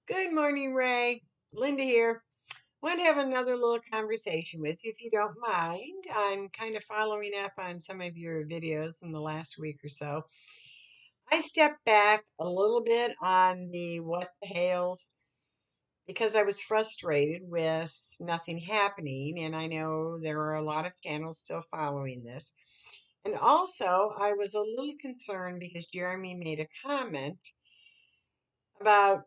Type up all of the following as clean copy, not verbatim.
Good morning, Ray. Linda here. Want to have another little conversation with you if you don't mind. I'm kind of following up on some of your videos in the last week or so. I stepped back a little bit on the what the hails because I was frustrated with nothing happening, and I know there are a lot of channels still following this. And also, I was a little concerned because Jeremy made a comment about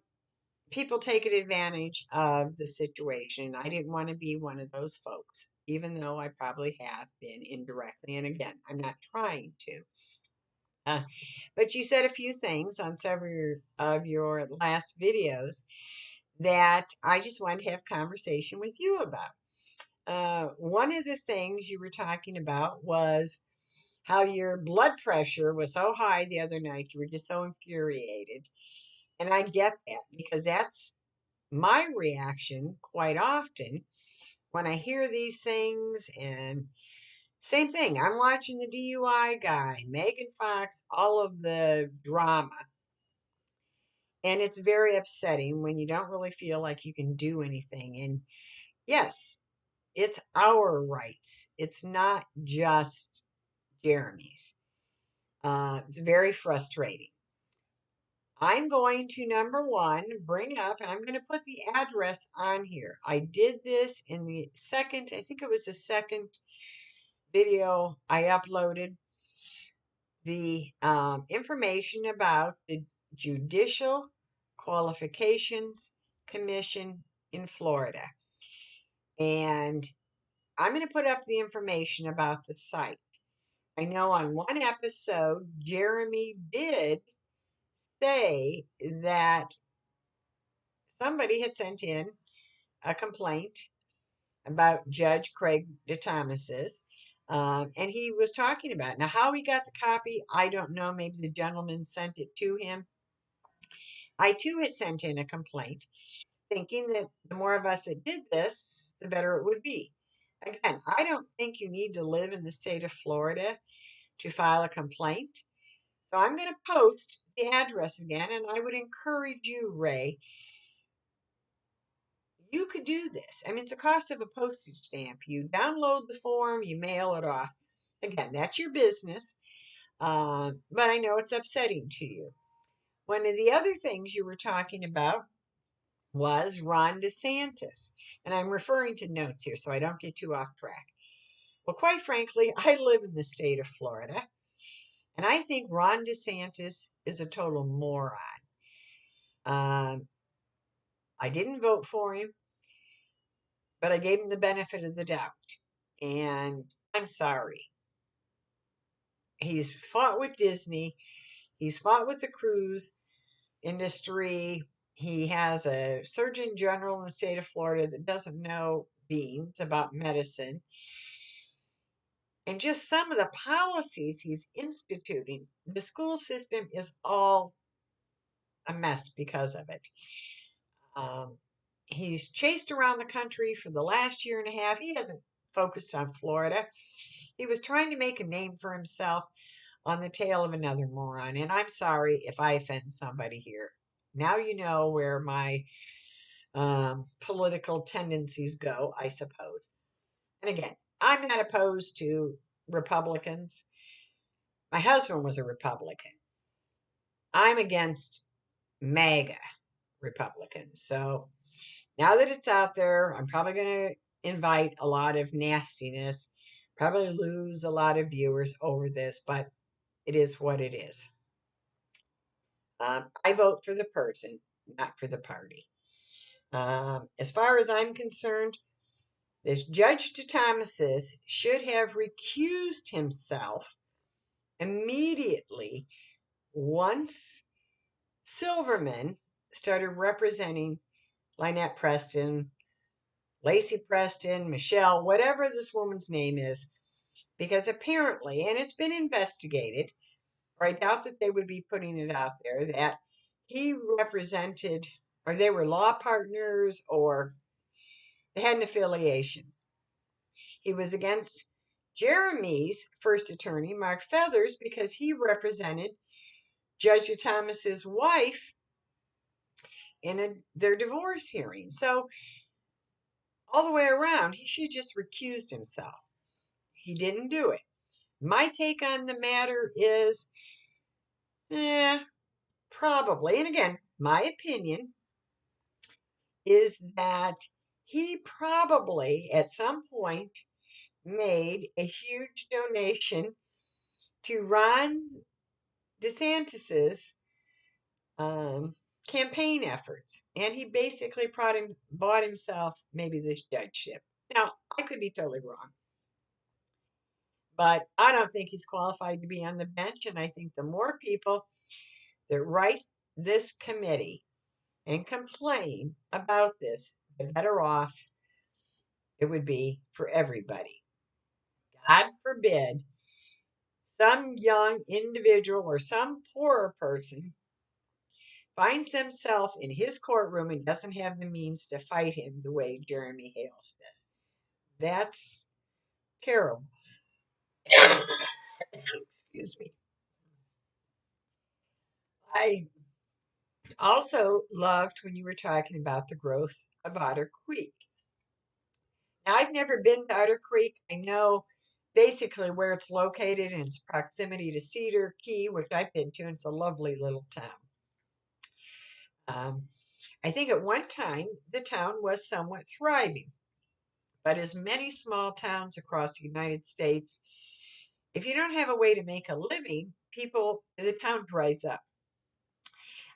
people taking advantage of the situation. I didn't want to be one of those folks, even though I probably have been indirectly. And again, I'm not trying to. Uh, but you said a few things on several of your last videos that I just wanted to have conversation with you about. One of the things you were talking about was how your blood pressure was so high the other night. You were just so infuriated. And I get that because that's my reaction quite often when I hear these things. And same thing, I'm watching the DUI guy, Megan Fox, all of the drama. And it's very upsetting when you don't really feel like you can do anything. And yes, it's our rights, it's not just Jeremy's. It's very frustrating. I'm going to, number one, bring up, and I'm going to put the address on here. I did this in the second, I think it was the second video I uploaded. The information about the Judicial Qualifications Commission in Florida. And I'm going to put up the information about the site. I know on one episode, Jeremy did say that somebody had sent in a complaint about Judge Craig DeThomasis. And he was talking about it. Now, how he got the copy, I don't know. Maybe the gentleman sent it to him. I too had sent in a complaint, thinking that the more of us that did this, the better it would be. Again, I don't think you need to live in the state of Florida to file a complaint. So I'm going to post the address again, and I would encourage you, Ray, you could do this. I mean, it's the cost of a postage stamp. You download the form, you mail it off. Again, that's your business, but I know it's upsetting to you. One of the other things you were talking about was Ron DeSantis, and I'm referring to notes here so I don't get too off track. Well, quite frankly, I live in the state of Florida, and I think Ron DeSantis is a total moron. Um, I didn't vote for him, but I gave him the benefit of the doubt. And I'm sorry. He's fought with Disney. He's fought with the cruise industry. He has a surgeon general in the state of Florida that doesn't know beans about medicine. And just some of the policies he's instituting, the school system is all a mess because of it. Um, he's chased around the country for the last year and a half. He hasn't focused on Florida. He was trying to make a name for himself on the tail of another moron. And I'm sorry if I offend somebody here. Now you know where my political tendencies go, I suppose. And again, I'm not opposed to Republicans. My husband was a Republican. I'm against MAGA Republicans. So now that it's out there, I'm probably going to invite a lot of nastiness, probably lose a lot of viewers over this, but it is what it is. I vote for the person, not for the party. As far as I'm concerned, this Judge DeThomasis should have recused himself immediately once Silverman started representing Lynette Preston, Lacey Preston, Michelle, whatever this woman's name is, because apparently, and it's been investigated, or I doubt that they would be putting it out there, that he represented, or they were law partners, or they had an affiliation. He was against Jeremy's first attorney, Mark Feathers, because he represented Judge Thomas's wife in their divorce hearing. So all the way around, he should just recused himself. He didn't do it. My take on the matter is, probably, and again, my opinion is that he probably at some point made a huge donation to Ron DeSantis's um, campaign efforts, and he basically bought himself maybe this judgeship. Now, I could be totally wrong, but I don't think he's qualified to be on the bench, and I think the more people that write this committee and complain about this, the better off it would be for everybody. God forbid some young individual or some poorer person finds himself in his courtroom and doesn't have the means to fight him the way Jeremy Hales does. That's terrible. Excuse me. I also loved when you were talking about the growth of Otter Creek. Now, I've never been to Otter Creek. I know basically where it's located and its proximity to Cedar Key, which I've been to, and it's a lovely little town. I think at one time the town was somewhat thriving, but as many small towns across the United States, if you don't have a way to make a living, the town dries up.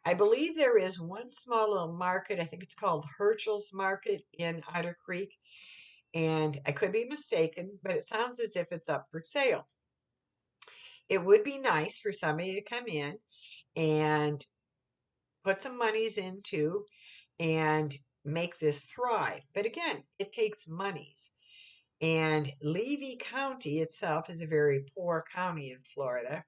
I believe there is one small little market, I think it's called Herschel's Market in Otter Creek, and I could be mistaken, but it sounds as if it's up for sale. It would be nice for somebody to come in and put some monies into and make this thrive. But again, it takes monies. And Levy County itself is a very poor county in Florida.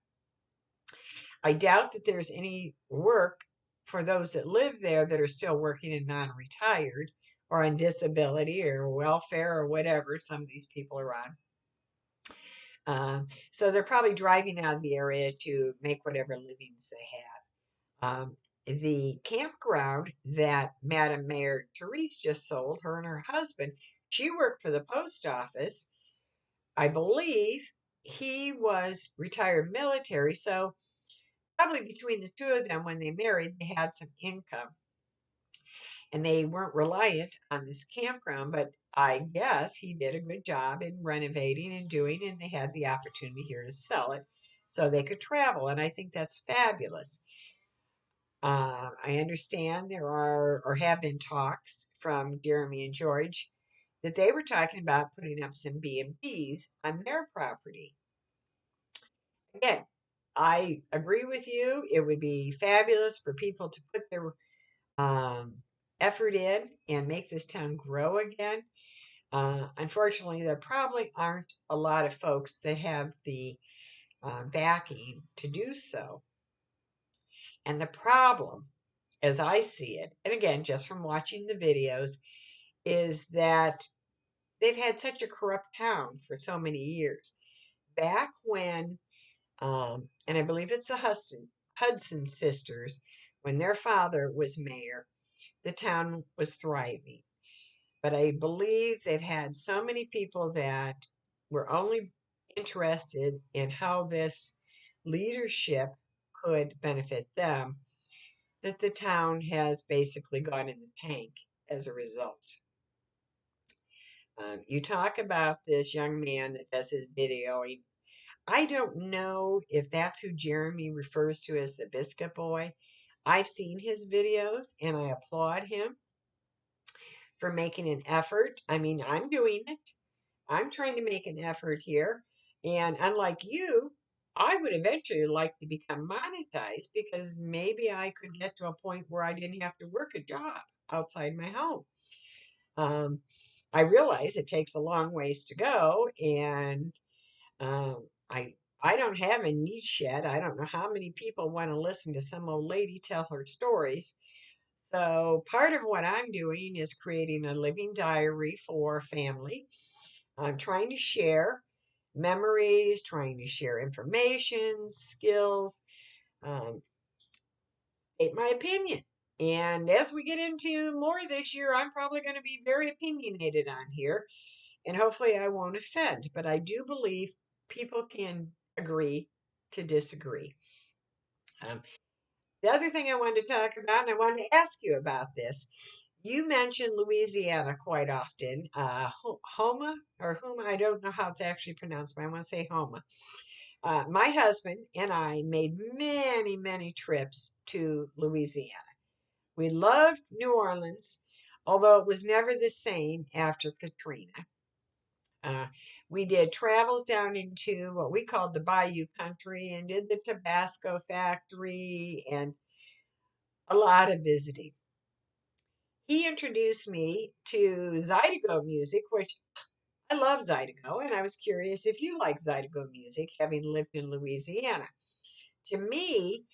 I doubt that there's any work for those that live there that are still working and non-retired or on disability or welfare or whatever some of these people are on. So they're probably driving out of the area to make whatever livings they have. The campground that Madam Mayor Therese just sold, her and her husband, she worked for the post office. I believe he was retired military, so probably between the two of them when they married, they had some income. And they weren't reliant on this campground, but I guess he did a good job in renovating and doing, and they had the opportunity here to sell it so they could travel. And I think that's fabulous. I understand there are or have been talks from Jeremy and George that they were talking about putting up some B&Bs on their property. Again, I agree with you. It would be fabulous for people to put their effort in and make this town grow again. Unfortunately, there probably aren't a lot of folks that have the backing to do so. And the problem, as I see it, and again, just from watching the videos, is that they've had such a corrupt town for so many years. Back when, and I believe it's the Hudson sisters, when their father was mayor, the town was thriving. But I believe they've had so many people that were only interested in how this leadership could benefit them, that the town has basically gone in the tank as a result. You talk about this young man that does his videoing. I don't know if that's who Jeremy refers to as the Biscuit Boy. I've seen his videos and I applaud him for making an effort. I mean, I'm doing it. I'm trying to make an effort here. And unlike you, I would eventually like to become monetized because maybe I could get to a point where I didn't have to work a job outside my home. Um, I realize it takes a long ways to go, and um, I I don't have a niche yet. I don't know how many people want to listen to some old lady tell her stories. So part of what I'm doing is creating a living diary for family. I'm trying to share memories, trying to share information, skills, state my opinion. And as we get into more this year, I'm probably going to be very opinionated on here, and hopefully I won't offend. But I do believe people can agree to disagree. Um, the other thing I wanted to talk about, and I wanted to ask you about this, you mentioned Louisiana quite often. Homa or Huma, I don't know how it's actually pronounced, but I want to say Homa. My husband and I made many, many trips to Louisiana. We loved New Orleans, although it was never the same after Katrina. Uh, we did travels down into what we called the Bayou Country and did the Tabasco factory and a lot of visiting. He introduced me to Zydeco music, which I love Zydeco, and I was curious if you like Zydeco music, having lived in Louisiana. To me,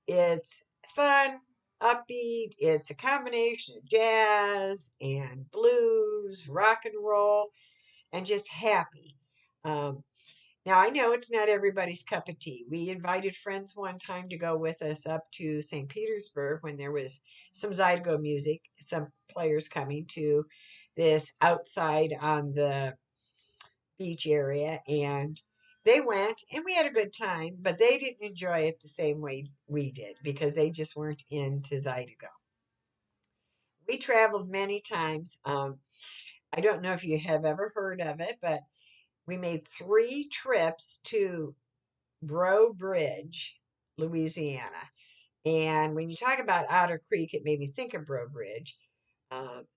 it's fun, upbeat. It's a combination of jazz and blues, rock and roll, and just happy. Um, Now, I know it's not everybody's cup of tea. We invited friends one time to go with us up to St. Petersburg when there was some Zydeco music, some players coming to this outside on the beach area. And they went and we had a good time, but they didn't enjoy it the same way we did because they just weren't into Zydeco. We traveled many times. I don't know if you have ever heard of it, but we made 3 trips to Breaux Bridge, Louisiana. And when you talk about Otter Creek, it made me think of Breaux Bridge.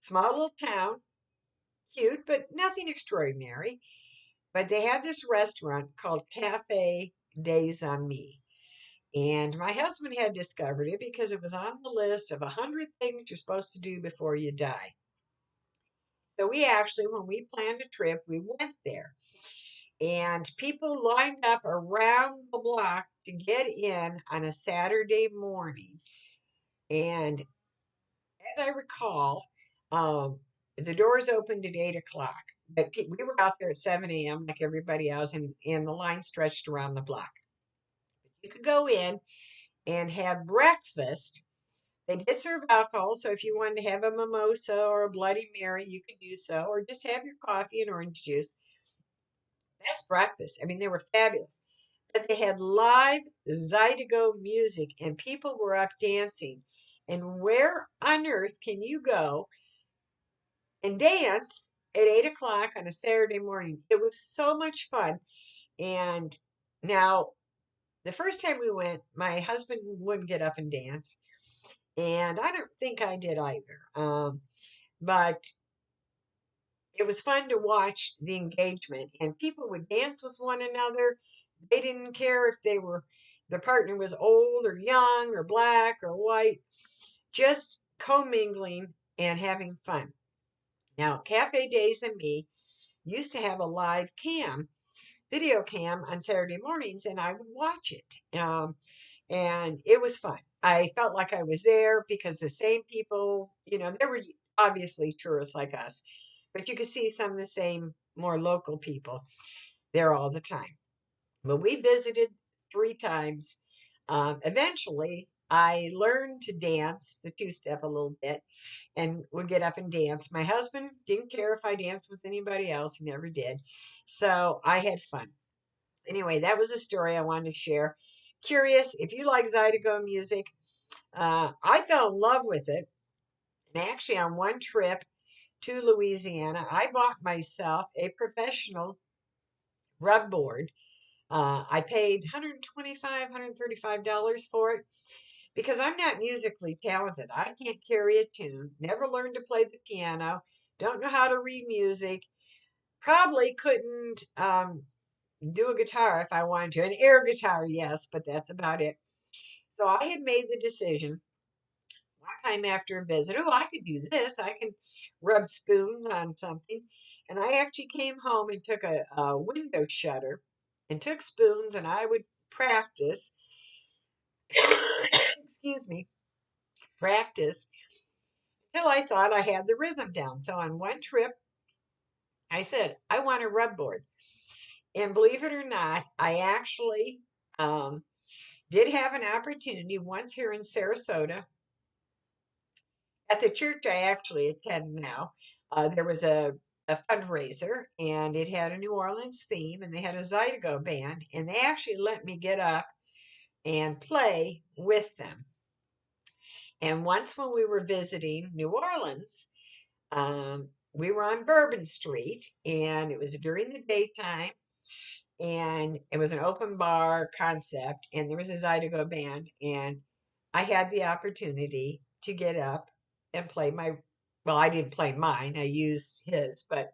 Small little town, cute, but nothing extraordinary. But they had this restaurant called Cafe des Amis. And my husband had discovered it because it was on the list of 100 things you're supposed to do before you die. So we actually, when we planned a trip, we went there. And people lined up around the block to get in on a Saturday morning. And as I recall, um, the doors opened at 8 o'clock, but we were out there at 7 a.m. like everybody else, and the line stretched around the block. You could go in and have breakfast. They did serve alcohol, so if you wanted to have a mimosa or a Bloody Mary, you could do so, or just have your coffee and orange juice. That's breakfast. I mean, they were fabulous. But they had live Zydeco music, and people were up dancing. And where on earth can you go and dance at 8 o'clock on a Saturday morning? It was so much fun. And now, the first time we went, my husband wouldn't get up and dance. And I don't think I did either. But it was fun to watch the engagement, and people would dance with one another. They didn't care if their partner was old or young or black or white, just commingling and having fun. Now, Cafe Days and Me used to have a live video cam on Saturday mornings, and I would watch it. And it was fun. I felt like I was there because the same people, there were obviously tourists like us, but you could see some of the same more local people there all the time. But we visited 3 times. Eventually, I learned to dance the 2 step a little bit and would get up and dance. My husband didn't care if I danced with anybody else, he never did. So I had fun. Anyway, that was a story I wanted to share. Curious if you like Zydeco music. I fell in love with it. And actually, on one trip to Louisiana, I bought myself a professional rub board. I paid $125, $135 for it because I'm not musically talented. I can't carry a tune, never learned to play the piano, don't know how to read music, probably couldn't do a guitar if I wanted to. An air guitar, yes, but that's about it. So I had made the decision one time after a visit, oh, I could do this. I can rub spoons on something. And I actually came home and took a window shutter and took spoons and I would practice, excuse me, practice till I thought I had the rhythm down. So on one trip, I said, I want a rub board. And believe it or not, I actually did have an opportunity once here in Sarasota At the church I actually attend now, there was a fundraiser and it had a New Orleans theme and they had a Zydeco band and they actually let me get up and play with them. And once when we were visiting New Orleans, we were on Bourbon Street and it was during the daytime and it was an open bar concept and there was a Zydeco band and I had the opportunity to get up and play my, well, I didn't play mine, I used his, but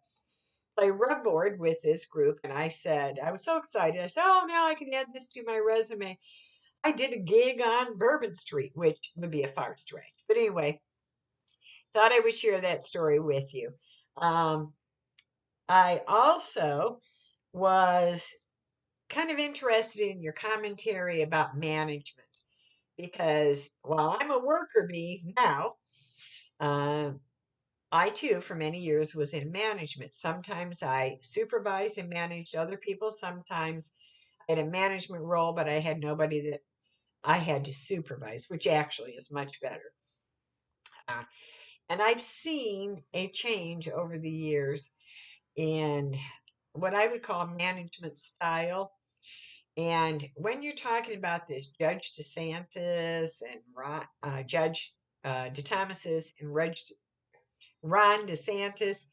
play rubboard with this group. And I said, I was so excited. I said, oh, now I can add this to my resume. I did a gig on Bourbon Street, which would be a far stretch. But anyway, thought I would share that story with you. Um, I also was kind of interested in your commentary about management because while I'm a worker bee now, uh, I too, for many years, was in management. Sometimes I supervised and managed other people. Sometimes I had a management role, but I had nobody that I had to supervise, which actually is much better. Uh, and I've seen a change over the years in what I would call management style. And when you're talking about this Judge DeSantis and Judge DeThomasis and Ron DeSantis,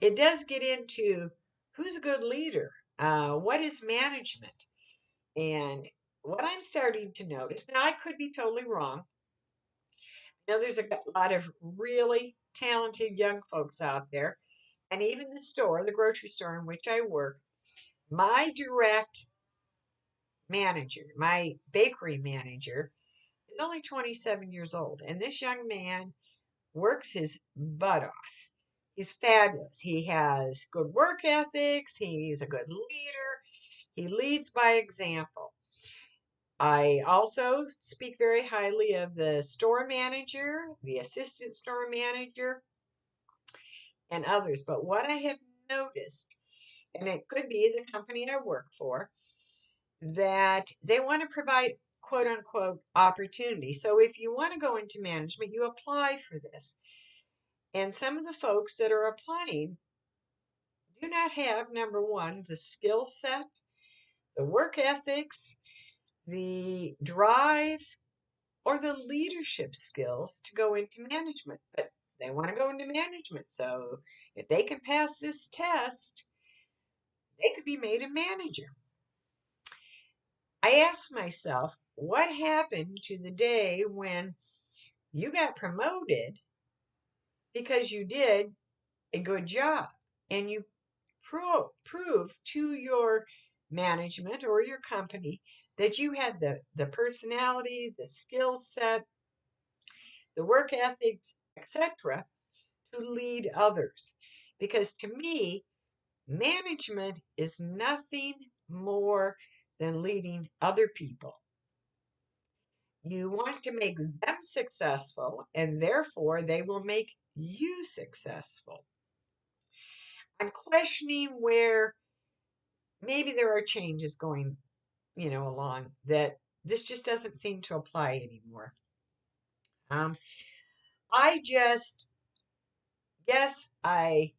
it does get into who's a good leader, what is management, and what I'm starting to notice. Now, I could be totally wrong. I know there's a lot of really talented young folks out there, and even the store, the grocery store in which I work, my direct manager, my bakery manager, is only 27 years old, and this young man works his butt off. He's fabulous. He has good work ethics. He's a good leader. He leads by example. I also speak very highly of the store manager, the assistant store manager, and others. But what I have noticed, and it could be the company I work for, that they want to provide quote unquote opportunity. So if you want to go into management, you apply for this. And some of the folks that are applying do not have, number one, the skill set, the work ethics, the drive, or the leadership skills to go into management. But they want to go into management. So if they can pass this test, they could be made a manager. I asked myself, what happened to the day when you got promoted because you did a good job and you prove to your management or your company that you had the personality, the skill set, the work ethics, etc., to lead others. Because to me, management is nothing more than leading other people. You want to make them successful, and therefore they will make you successful. I'm questioning where maybe there are changes going, along that this just doesn't seem to apply anymore. Um, I just guess I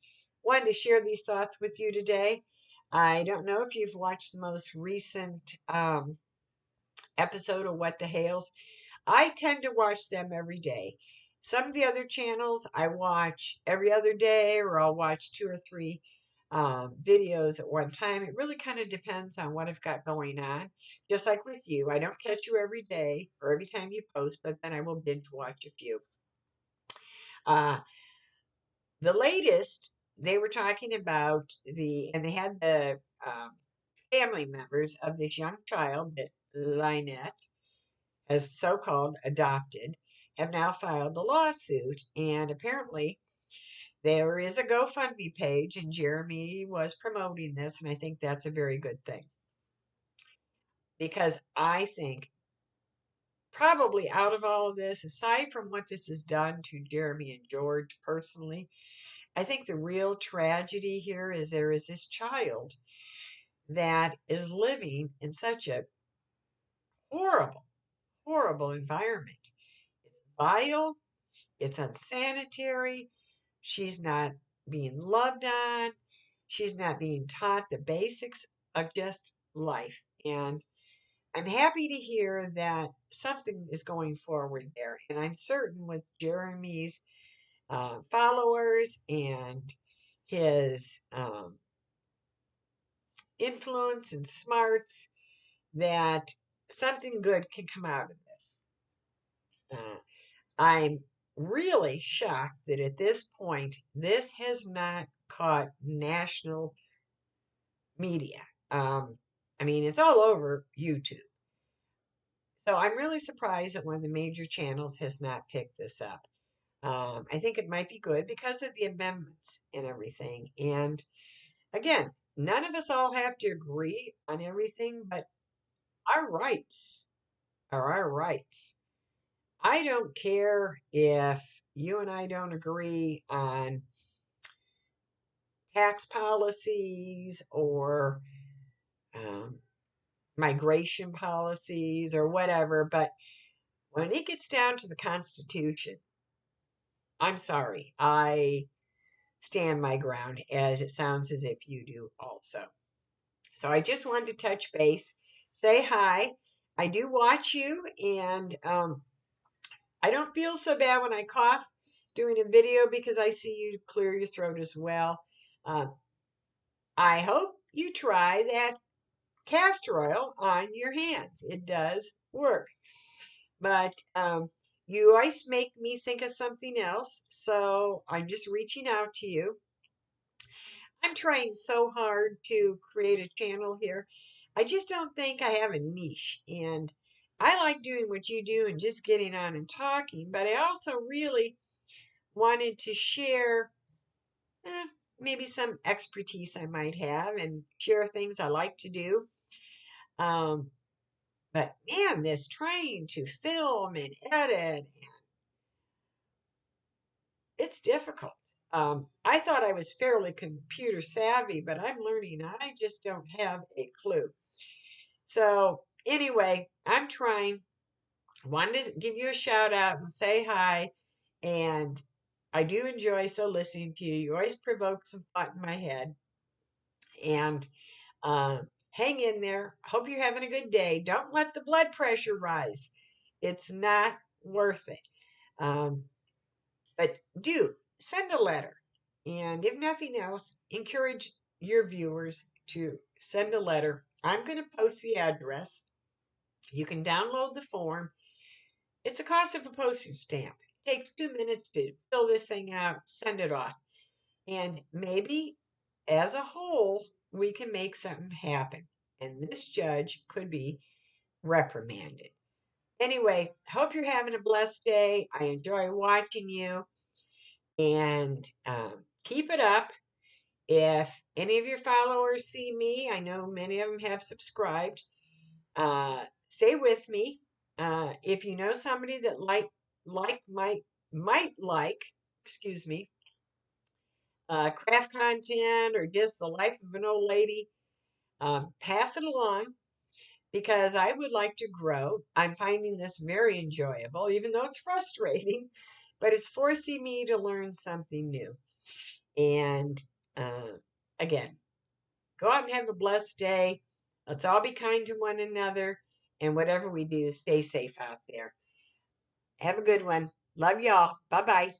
wanted to share these thoughts with you today. I don't know if you've watched the most recent episode of What the Hales. I tend to watch them every day. Some of the other channels I watch every other day, or I'll watch two or three videos at one time. It really kind of depends on what I've got going on. Just like with you, I don't catch you every day or every time you post, but then I will binge watch a few. Uh, the latest, they were talking about and they had the family members of this young child that Lynette has so called adopted, have now filed a lawsuit. And apparently, there is a GoFundMe page, and Jeremy was promoting this. And I think that's a very good thing because I think probably out of all of this, aside from what this has done to Jeremy and George personally, I think the real tragedy here is there is this child that is living in such a horrible, horrible environment. It's vile. It's unsanitary. She's not being loved on. She's not being taught the basics of just life. And I'm happy to hear that something is going forward there. And I'm certain with Jeremy's followers and his influence and smarts that something good can come out of this. I'm really shocked that at this point, this has not caught national media. I mean, it's all over YouTube. So I'm really surprised that one of the major channels has not picked this up. I think it might be good because of the amendments and everything. And again, none of us all have to agree on everything, but our rights are our rights. I don't care if you and I don't agree on tax policies or um, migration policies or whatever, but when it gets down to the Constitution, I'm sorry, I stand my ground, as it sounds as if you do also. So I just wanted to touch base, say hi. I do watch you, and I don't feel so bad when I cough doing a video because I see you clear your throat as well. Uh, I hope you try that castor oil on your hands. It does work. But you always make me think of something else, so I'm just reaching out to you. I'm trying so hard to create a channel here. I just don't think I have a niche. And I like doing what you do and just getting on and talking, but I also really wanted to share eh, maybe some expertise I might have and share things I like to do. Um, but man, this trying to film and edit, it's difficult. I thought I was fairly computer savvy, but I'm learning I just don't have a clue. So, anyway, I'm trying. Wanted to give you a shout out and say hi. And I do enjoy so listening to you. You always provoke some thought in my head. And hang in there. Hope you're having a good day. Don't let the blood pressure rise, it's not worth it. Um, but do send a letter. And if nothing else, encourage your viewers to send a letter. I'm going to post the address. You can download the form. It's a cost of a postage stamp. It takes 2 minutes to fill this thing out, send it off. And maybe as a whole, we can make something happen. And this judge could be reprimanded. Anyway, hope you're having a blessed day. I enjoy watching you. And keep it up. If any of your followers see me, I know many of them have subscribed. Stay with me. If you know somebody that might like, excuse me, craft content or just the life of an old lady, pass it along because I would like to grow. I'm finding this very enjoyable, even though it's frustrating, but it's forcing me to learn something new. And again, go out and have a blessed day. Let's all be kind to one another. And whatever we do, stay safe out there. Have a good one. Love y'all. Bye bye.